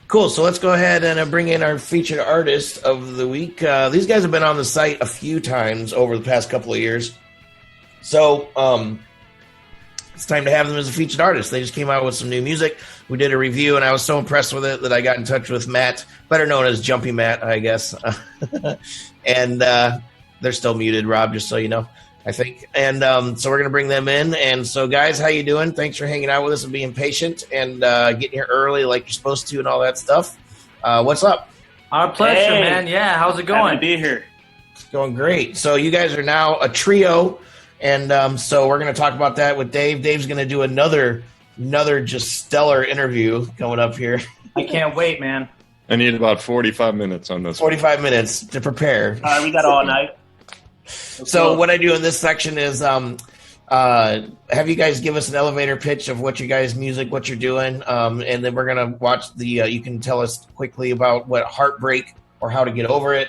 Cool. So let's go ahead and bring in our featured artist of the week. These guys have been on the site a few times over the past couple of years. So it's time to have them as a featured artist. They just came out with some new music. We did a review, and I was so impressed with it that I got in touch with Matt, better known as Jumpy Matt, I guess. And they're still muted, Rob, just so you know, I think. And so we're going to bring them in. And so, guys, how you doing? Thanks for hanging out with us and being patient and getting here early like you're supposed to and all that stuff. What's up? Our pleasure, man. Yeah, how's it going? Happy to be here. It's going great. So you guys are now a trio, and so we're going to talk about that with Dave. Dave's going to do another just stellar interview coming up here. I can't wait, man. I need about 45 minutes on this. 45 minutes to prepare. All right, we got all night. So what I do in this section is have you guys give us an elevator pitch of what you guys' music, what you're doing, and then we're going to watch the you can tell us quickly about what Heartbreak or How to Get Over It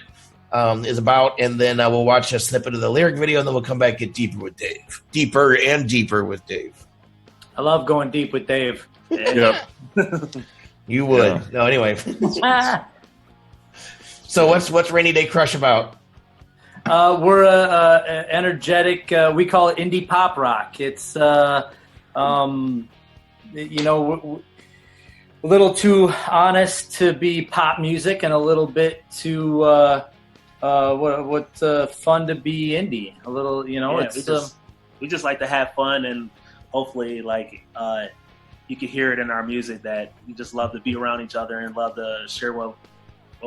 is about, and then we'll watch a snippet of the lyric video, and then we'll come back and get deeper with Dave. Deeper and deeper with Dave. I love going deep with Dave. Yep. You would. Yeah. No, anyway. So what's Rainy Day Crush about? We're a energetic. We call it indie pop rock. It's a little too honest to be pop music, and a little bit too fun to be indie. A little, we just like to have fun, and hopefully, you can hear it in our music that we just love to be around each other and love to share what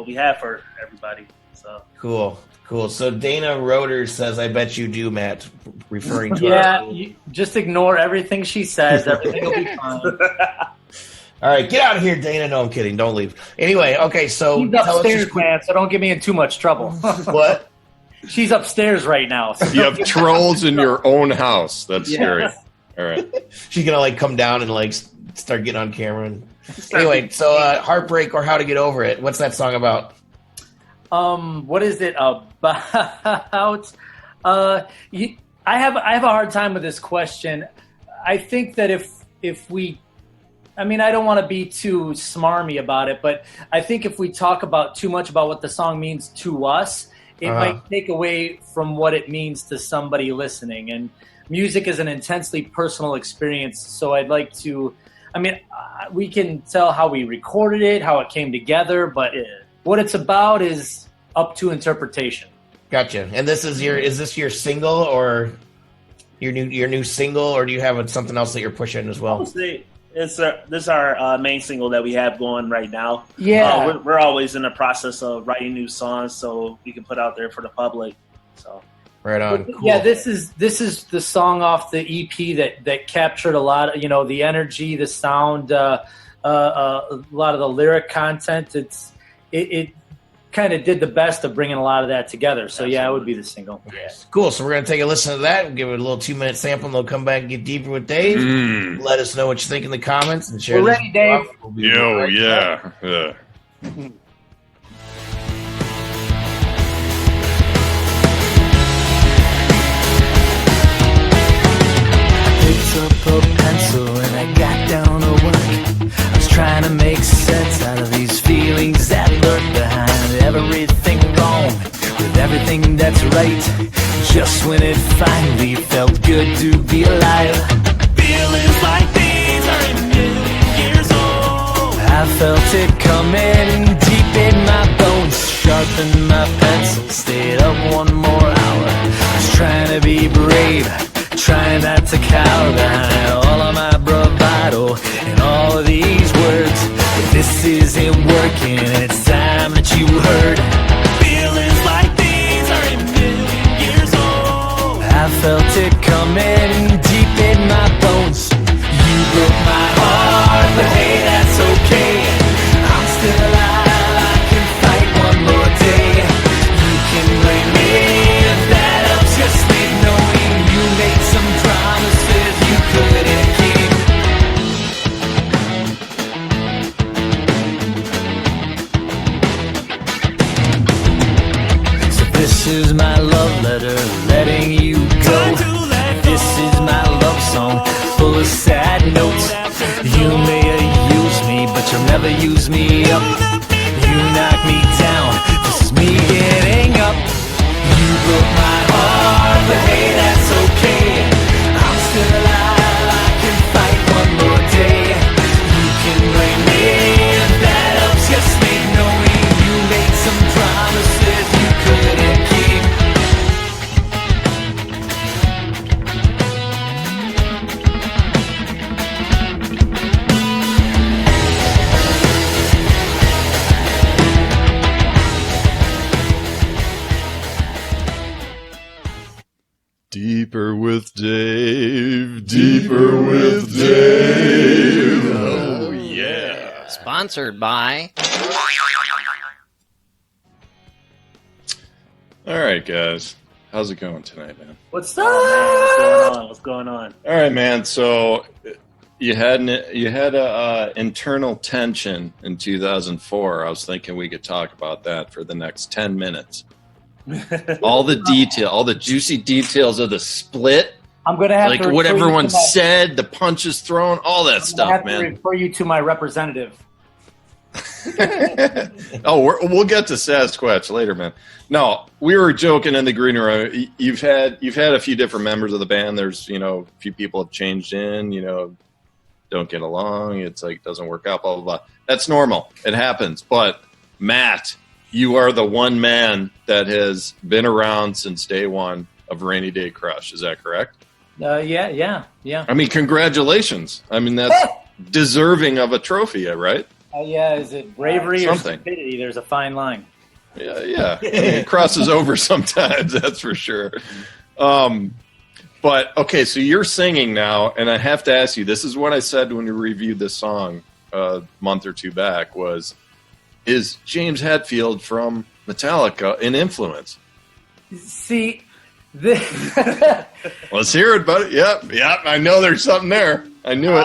we have for everybody. So cool. So Dana Roeder says, "I bet you do, Matt," referring to you just ignore everything she says. Everything will be fine. All right, get out of here, Dana. No, I'm kidding. Don't leave. Anyway, okay. So she's upstairs, man. So don't get me in too much trouble. What? She's upstairs right now. So you have trolls in your own house. That's scary. All right. She's gonna come down and start getting on camera. Anyway, so Heartbreak or How to Get Over It. What's that song about? What is it about? I have a hard time with this question. I think that if we, I don't want to be too smarmy about it, but I think if we talk about too much about what the song means to us, it might take away from what it means to somebody listening. And music is an intensely personal experience, so I'd like to. We can tell how we recorded it, how it came together, but what it's about is up to interpretation. Gotcha. And is this your single or your new single, or do you have something else that you're pushing as well? This is our main single that we have going right now. Yeah, we're always in the process of writing new songs so we can put out there for the public. So right on. Cool. Yeah, this is the song off the EP that captured a lot of the energy, the sound, a lot of the lyric content. It kind of did the best of bringing a lot of that together. So yeah, it would be the single. Yeah. Cool. So we're gonna take a listen to that and give it a little 2-minute sample, and they'll come back and get deeper with Dave. Let us know what you think in the comments and share. We're ready, Dave. Yeah. Picked up a pencil and I got down to work. I was trying to make sense out of these feelings that lurk behind everything wrong with everything that's right. Just when it finally felt good to be alive. Feelings like these are a million years old. I felt it coming deep in my bones. Sharpened my pencil, stayed up one more hour. I was trying to be brave, trying not to cower behind all of my bravado and all of these words. But this isn't working, and it's time that you heard. Feelings like these are a million years old. I felt it coming deep in my bones. You broke my heart, but hey, that's okay. I'm still alive, I can fight one more day. You can blame me if that helps you sleep, knowing you made some promises you couldn't keep. So this is my love letter, letting you go. This is my love song, full of sad notes. You may have used me, but you'll never use me up. You knock me down, this is me getting up. You broke my heart, but hey, that's okay. I'm still alive, I can fight one more day. You can blame me if that helps you sleep, knowing you made some promises you couldn't keep. Deeper with Dave. Deeper with Dave. Oh, yeah. Sponsored by. All right, guys. How's it going tonight, man? What's Oh, up? man, what's going on? All right, man. So you had a internal tension in 2004. I was thinking we could talk about that for the next 10 minutes. All the detail, all the juicy details of the split, I'm gonna have like to what refer you everyone to my- said, the punches thrown, all that I'm gonna stuff, have to man. refer you to my representative. Oh, we'll get to Sasquatch later, man. No, we were joking in the green room. You've had a few different members of the band. There's a few people have changed in. Don't get along. It's like doesn't work out. Blah blah blah. That's normal. It happens. But Matt, you are the one man that has been around since day one of Rainy Day Crush. Is that correct? Yeah. I mean, congratulations. I mean, that's deserving of a trophy, right? Yeah, is it bravery or Something. stupidity? There's a fine line. Yeah. I mean, it crosses over sometimes, that's for sure. But, okay, so you're singing now, and I have to ask you, this is what I said when we reviewed this song a month or two back, is James Hetfield from Metallica an influence? See, Let's hear it, buddy. Yep, I know there's something there. I knew it.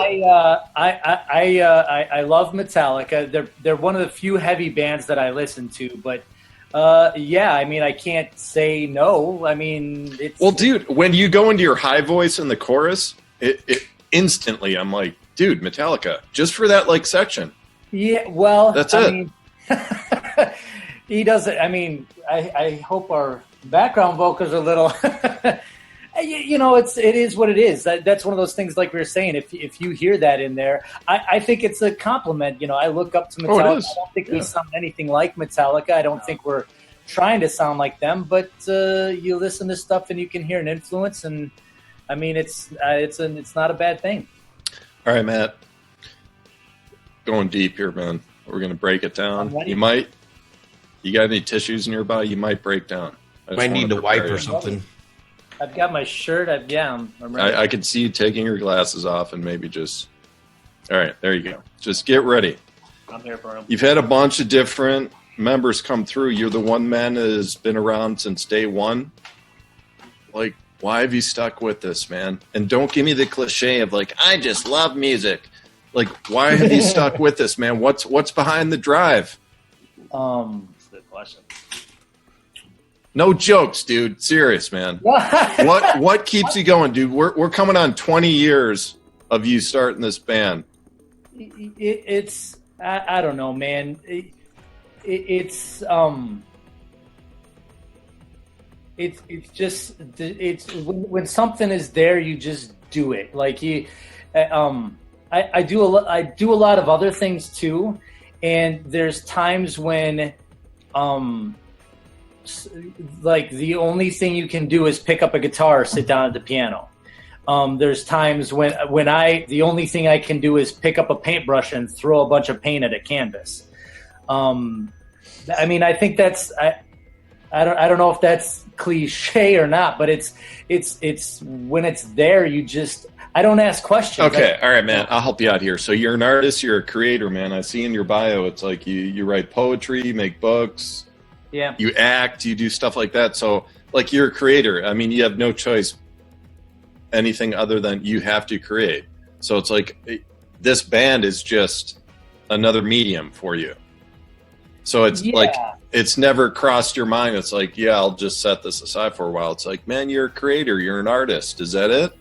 I love Metallica. They're one of the few heavy bands that I listen to, but yeah, I mean, I can't say no. I mean, it's Well, dude, when you go into your high voice in the chorus, it instantly I'm like, dude, Metallica, just for that like section. Yeah, well, That's I it. mean, he doesn't. I mean, I hope our background vocals are a little. It is what it is. That's one of those things, like we were saying. If you hear that in there, I think it's a compliment. I look up to Metallica. Oh, it is. I don't think we sound anything like Metallica. I don't think we're trying to sound like them. But you listen to stuff and you can hear an influence, and I mean, it's not a bad thing. All right, Matt. Going deep here, man. We're going to break it down. I'm ready. You got any tissues nearby? You might break down. I just Might need wanna to wipe prepare or you. something. I've got my shirt. I'm ready. I could see you taking your glasses off and maybe just. All right, there you go. Just get ready. I'm here for him. You've had a bunch of different members come through. You're the one man that has been around since day one. Like, why have you stuck with this, man? And don't give me the cliche of like, I just love music. Like, why have you stuck with this, man? What's behind the drive? That's a good question. No jokes, dude. Serious, man. What keeps you going, dude? We're coming on 20 years of you starting this band. It's I don't know, man. It's just when something is there, you just do it. Like I do a lot of other things too, and there's times when like the only thing you can do is pick up a guitar or sit down at the piano. There's times when the only thing I can do is pick up a paintbrush and throw a bunch of paint at a canvas. I mean, I think that's I don't know if that's cliche or not, but it's when it's there, you just I don't ask questions. Okay, all right, man. I'll help you out here. So you're an artist, you're a creator, man. I see in your bio, it's like you write poetry, you make books. Yeah. You act, you do stuff like that. So, like, you're a creator. I mean, you have no choice anything other than you have to create. So it's like this band is just another medium for you. So it's like it's never crossed your mind. It's like, yeah, I'll just set this aside for a while. It's like, man, you're a creator. You're an artist. Is that it?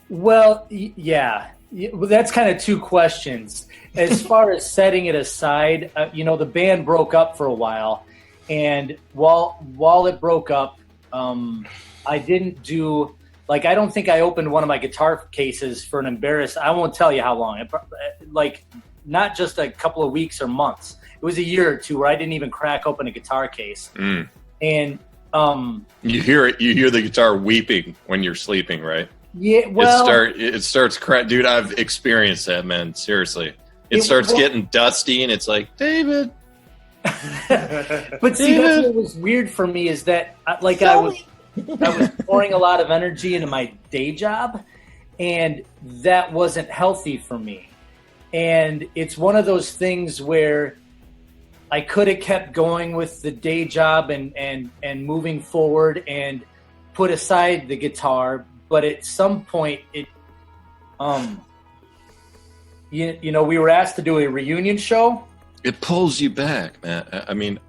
Well, yeah. Yeah, well, that's kind of two questions. As far as setting it aside, the band broke up for a while, and while it broke up, I didn't do I don't think I opened one of my guitar cases for I won't tell you how long. Not just a couple of weeks or months. It was a year or two where I didn't even crack open a guitar case. Mm. And you hear it. You hear the guitar weeping when you're sleeping, right? Yeah, well, it starts dude. I've experienced that, man. Seriously, it starts getting dusty, and it's like, David. But see, that's what was weird for me is that I was pouring a lot of energy into my day job, and that wasn't healthy for me. And it's one of those things where I could have kept going with the day job and moving forward and put aside the guitar. But at some point, we were asked to do a reunion show. It pulls you back, man. I mean,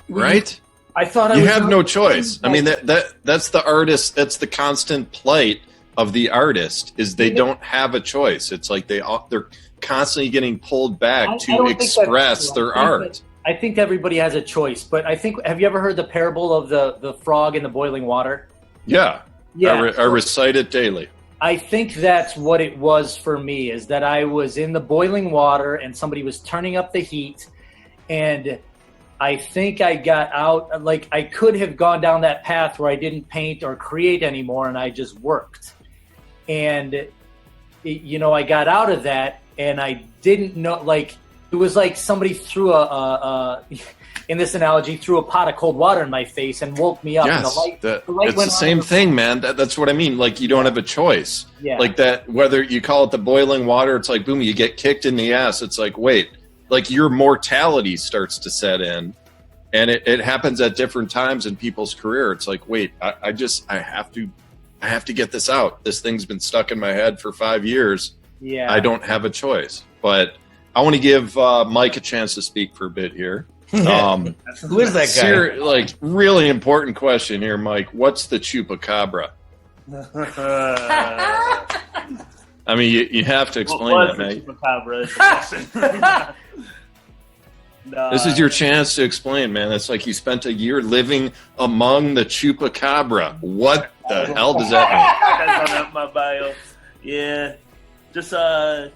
right? I thought you have no choice. I mean, that's the artist. That's the constant plight of the artist is they don't have a choice. It's like they're constantly getting pulled back to express their art. I think everybody has a choice, but have you ever heard the parable of the frog in the boiling water? Yeah. I recite it daily. I think that's what it was for me, is that I was in the boiling water and somebody was turning up the heat, and I think I got out. I could have gone down that path where I didn't paint or create anymore, and I just worked. And, I got out of that, and I didn't know, it was like somebody threw in this analogy, threw a pot of cold water in my face and woke me up. Yes, and the light it's the same thing, man. That's what I mean. You don't have a choice. Yeah. Like that, whether you call it the boiling water, it's like, boom, you get kicked in the ass. It's like, wait, your mortality starts to set in. And it happens at different times in people's career. It's like, wait, I have to get this out. This thing's been stuck in my head for 5 years. Yeah. I don't have a choice. But I want to give Mike a chance to speak for a bit here. Who is that guy? Really important question here, Mike. What's the chupacabra? I mean, you have to explain that, mate. Chupacabra? This is your chance to explain, man. It's like you spent a year living among the chupacabra. What the hell does that mean? That's on my bio. Yeah, just that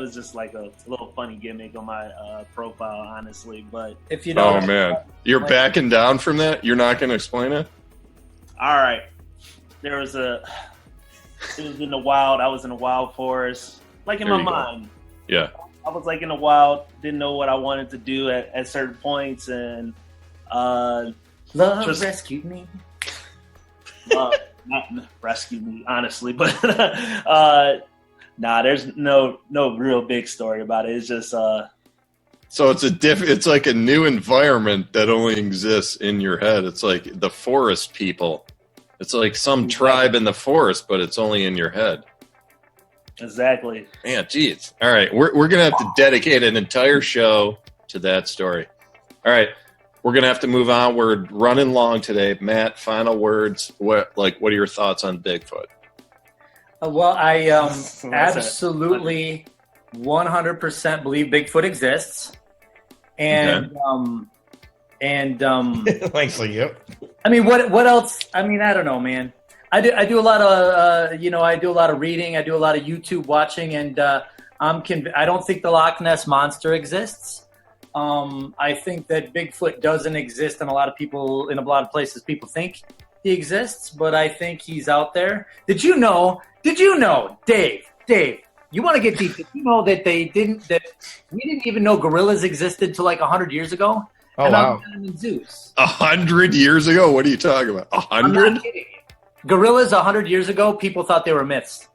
was just like a little funny gimmick on my profile, honestly. But if you know, oh man, you're backing down from that. You're not going to explain it. All right, it was in the wild. I was in a wild forest, in my mind. Yeah. I was in the wild, didn't know what I wanted to do at certain points, and love rescued me. Not rescued me, honestly, but there's no real big story about it. It's just so it's like a new environment that only exists in your head. It's like the forest people. It's like some tribe in the forest, but it's only in your head. Exactly. Man, geez. All right, we're gonna have to dedicate an entire show to that story. All right, we're gonna have to move on. We're running long today. Matt, final words. What are your thoughts on Bigfoot? Well, I absolutely 100% believe Bigfoot exists, and Actually, yep. I mean, what else? I mean, I don't know, man. I do a lot of I do a lot of reading. I do a lot of YouTube watching, and I don't think the Loch Ness monster exists. I think that Bigfoot doesn't exist in a lot of places. People think he exists, but I think he's out there. Did you know, Dave? You want to get deep? Did you know that we didn't even know gorillas existed till 100 years ago? Oh, and wow. I'm in zoos. 100 years ago? What are you talking about? 100? I'm not kidding. Gorillas 100 years ago, people thought they were myths.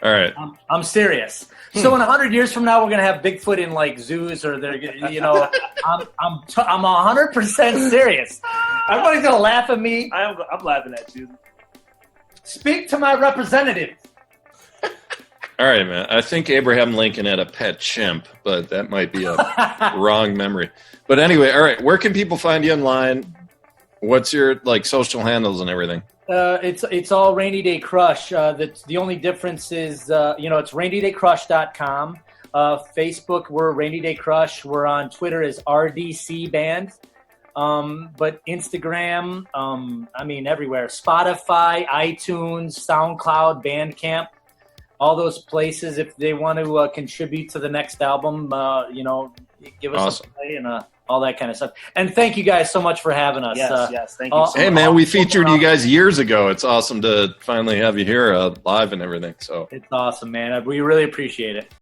All right. I'm serious. So in 100 years from now, we're gonna have Bigfoot in zoos, or they're, I'm 100% serious. Everybody's gonna laugh at me. I'm laughing at you. Speak to my representative. All right, man. I think Abraham Lincoln had a pet chimp, but that might be a wrong memory. But anyway, all right. Where can people find you online? What's your like social handles and everything? It's all Rainy Day Crush. The only difference is, it's rainydaycrush.com. Facebook, we're Rainy Day Crush. We're on Twitter as RDC Band. But Instagram, everywhere. Spotify, iTunes, SoundCloud, Bandcamp, all those places. If they want to contribute to the next album, give us Awesome. a play and all that kind of stuff. And thank you guys so much for having us. Yes, thank you. Hey man, we featured you guys years ago. It's awesome to finally have you here live and everything. So It's awesome, man. We really appreciate it.